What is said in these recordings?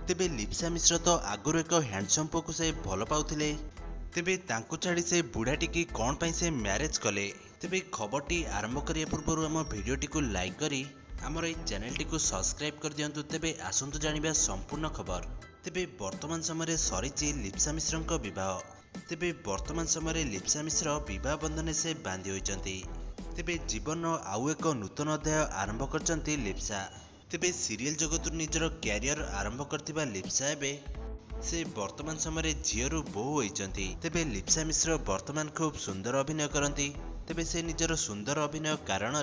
तेबे लिप्सा मिश्र तो आगुरी एक हैंडसम पुओ से भल पाउथिले। तेबे तांकु छाड़ी से बुढ़ाटी कौन पाई से मैरेज कले। तेबे खबरटी आरंभ करिया पूर्व आम भिडियोटी को लाइक करी आमर ए चैनल टी सब्सक्राइब कर दियंतु। तेबे आसंतु जानिबा संपूर्ण खबर। तेबे वर्तमान समय सरीची लिप्सा मिश्र विवाह। तेबे वर्तमान समय लिप्सा मिश्र विवाह बंधन से बांधि होइचंती। तेबे जीवन आउ एक नूतन अध्याय आरंभ करचंती लिप्सा। तेबे सीरियल जगत निजर क्यारियर आरंभ करथिबा लिप्सा एबे से वर्तमान समय झीरु बोहू होइचंती। तेबे लिप्सा मिश्र वर्तमान खूब सुंदर अभिनय करती। तेबे से निजर सुंदर अभिनय कारण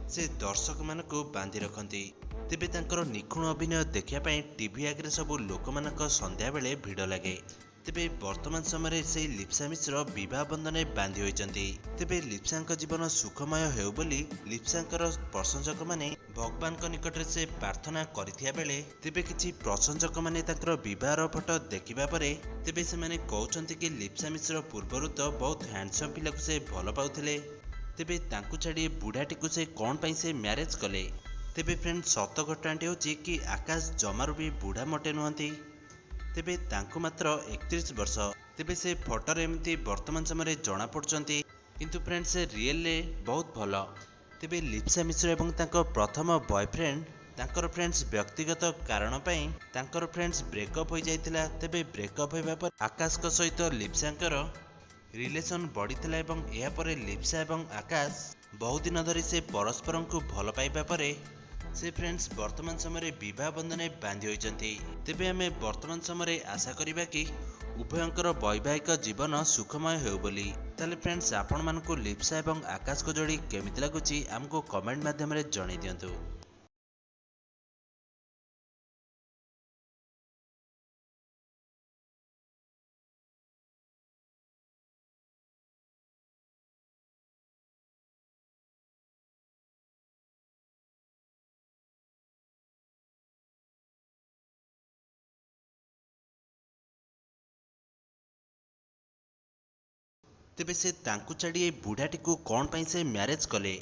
से दर्शक मानक बांधि रखती। तेबे तांकर निखुण अभिनय देखिया पई टीवी आगे सबु लोक मानक संध्या बेले भिड़ लगे। तेबे वर्तमान समय से लिप्सा मिश्र विवाह बंधन बांधि होइचंती। तेबे लिप्सा जीवन सुखमय हेउ बोली लिप्सांकर प्रशंसक माने भगवान निकट से प्रार्थना करथिया बेले तेबे किछि प्रशंसक माने तांकर विवाहर फोटो देखिबा परे तेबे से माने कहउचंती कि लिप्सा मिश्र पूर्वरु तो बहुत हैंडसम पिला को से भल पाउथिले। तेबे तांकु छाड़ी बुढ़ाटी को से कौन पाई से मैरेज कले। तेबे फ्रेंड सत घटनाटी होची कि आकाश जमारू भी बुढ़ा मोटे नुहंती। तेबे तांकु मात्र 31 वर्ष। तेबे से फोटो एमती वर्तमान समय जना पड़चंती किंतु फ्रेंड से रियल ले बहुत भल। तेबे लिप्सा मिश्र एवं तांको प्रथम बॉयफ्रेंड तांकर फ्रेंड्स व्यक्तिगत कारण पई तांकर फ्रेंड्स ब्रेकअप हो जाइतिला। तेबे ब्रेकअप होइबा पर आकाश को सहित लिप्सांकर रिलेशन बढ़ीतिला एवं एहा परे लिप्सा एवं आकाश बहुत दिन धरी से परस्पर को भल पाइबा परे से फ्रेंड्स वर्तमान समय विवाह बंधन बांधि होइचंती। तेबे आमे वर्तमान समय आशा करिबा कि उभयंकर वैवाहिक जीवन सुखमय हेउ बोली। ताले फ्रेंड्स आपण मानकु लिप्सा एवं आकाश को जोड़ी केमिति लागुची आमको कमेंट माध्यम रे जणाई दियंतु। तेबे से तांकु छाड़ी ए बुढ़ाटी को कौन पाई से मैरेज कले।